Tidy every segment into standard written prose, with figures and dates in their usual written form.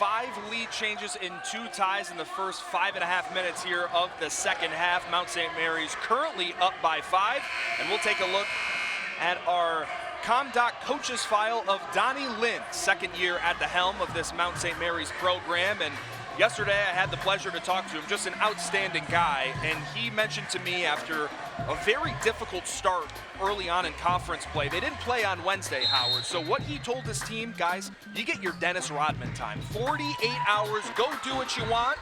5 lead changes in 2 ties in the first 5.5 minutes here of the second half. Mount St. Mary's currently up by 5, and we'll take a look at our ComDoc coaches file of Donnie Lind, second year at the helm of this Mount St. Mary's program. And yesterday I had the pleasure to talk to him, just an outstanding guy, and he mentioned to me after a very difficult start early on in conference play. They didn't play on Wednesday, Howard, so what he told his team, guys, you get your Dennis Rodman time. 48 hours, go do what you want,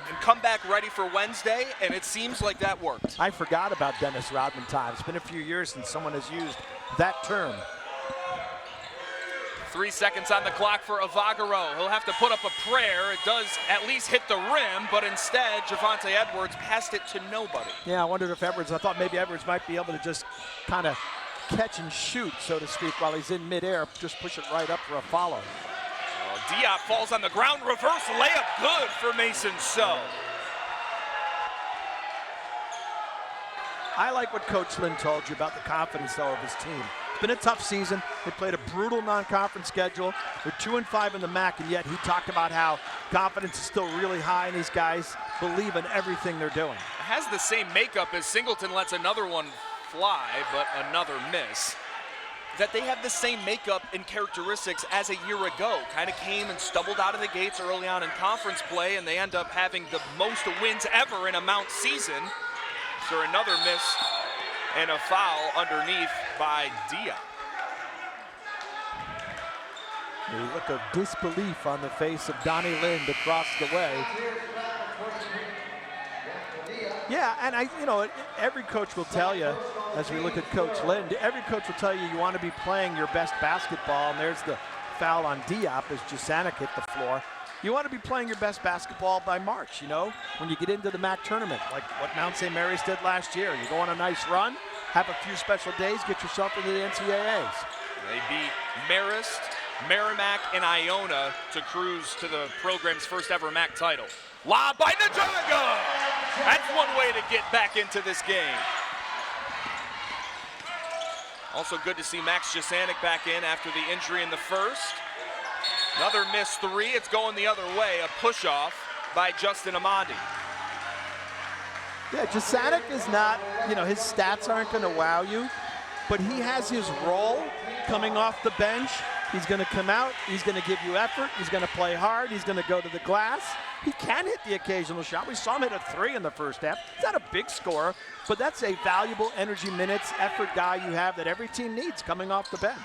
and come back ready for Wednesday, and it seems like that worked. I forgot about Dennis Rodman time. It's been a few years since someone has used that term. 3 seconds on the clock for Avagaro. He'll have to put up a prayer. It does at least hit the rim, but instead, Javante Edwards passed it to nobody. Yeah, I wondered if Edwards, I thought maybe Edwards might be able to just kind of catch and shoot, so to speak, while he's in midair, just push it right up for a follow. Well, Diop falls on the ground, reverse layup, good for Mason So. I like what Coach Lind told you about the confidence, though, of his team. It's been a tough season. They played a brutal non-conference schedule. They're 2-5 in the MAAC, and yet he talked about how confidence is still really high, and these guys believe in everything they're doing. It has the same makeup as Singleton lets another one fly, but another miss. That they have the same makeup and characteristics as a year ago. Kind of came and stumbled out of the gates early on in conference play, and they end up having the most wins ever in a Mount season. So another miss and a foul underneath by Diop. A look of disbelief on the face of Donnie Lind across the way. Yeah, and every coach will tell you, as we look at Coach Lind, every coach will tell you you want to be playing your best basketball, and there's the foul on Diop as Jasanic hit the floor. You want to be playing your best basketball by March, when you get into the MAAC tournament, like what Mount St. Mary's did last year. You go on a nice run, have a few special days, get yourself into the NCAAs. They beat Marist, Merrimack, and Iona to cruise to the program's first ever MAAC title. Lob by Najanga! That's one way to get back into this game. Also good to see Max Jasanic back in after the injury in the first. Another missed 3, it's going the other way, a push-off by Justin Amandi. Yeah, Jasanic is not, his stats aren't going to wow you, but he has his role coming off the bench. He's going to come out, he's going to give you effort, he's going to play hard, he's going to go to the glass. He can hit the occasional shot. We saw him hit a 3 in the first half. He's not a big scorer, but that's a valuable energy minutes effort guy you have that every team needs coming off the bench.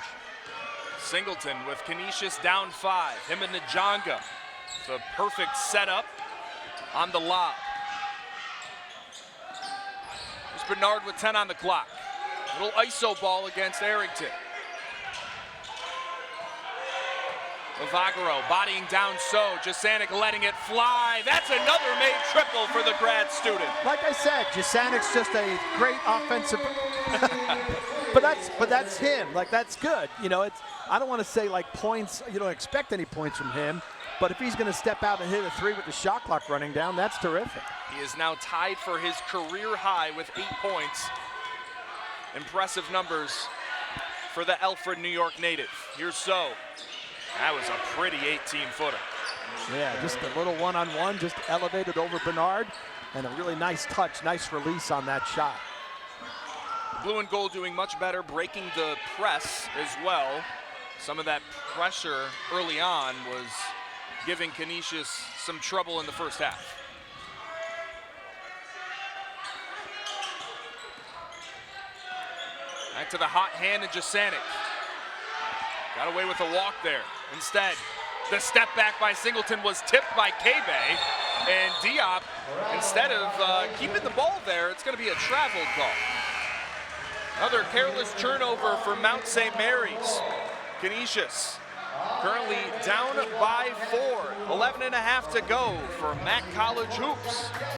Singleton with Canisius down 5. Him and Najanga. It's a perfect setup on the lob. There's Bernard with 10 on the clock. Little ISO ball against Arrington. Avagaro bodying down So. Jasanic letting it fly. That's another made triple for the grad student. Like I said, Jasanic's just a great offensive. But that's him. Like, that's good. I don't want to say like points. You don't expect any points from him. But if he's going to step out and hit a 3 with the shot clock running down, that's terrific. He is now tied for his career high with 8 points. Impressive numbers for the Alfred, New York native. Here's So. That was a pretty 18-footer. Yeah, just a little one-on-one, just elevated over Bernard, and a really nice touch, nice release on that shot. Blue and gold doing much better, breaking the press as well. Some of that pressure early on was giving Canisius some trouble in the first half. Back to the hot hand of Jasanic. Got away with a walk there. Instead, the step back by Singleton was tipped by K-Bay, and Diop, instead of keeping the ball there, it's going to be a travel call. Another careless turnover for Mount St. Mary's. Canisius currently down by 4, 11.5 to go for MAAC College Hoops.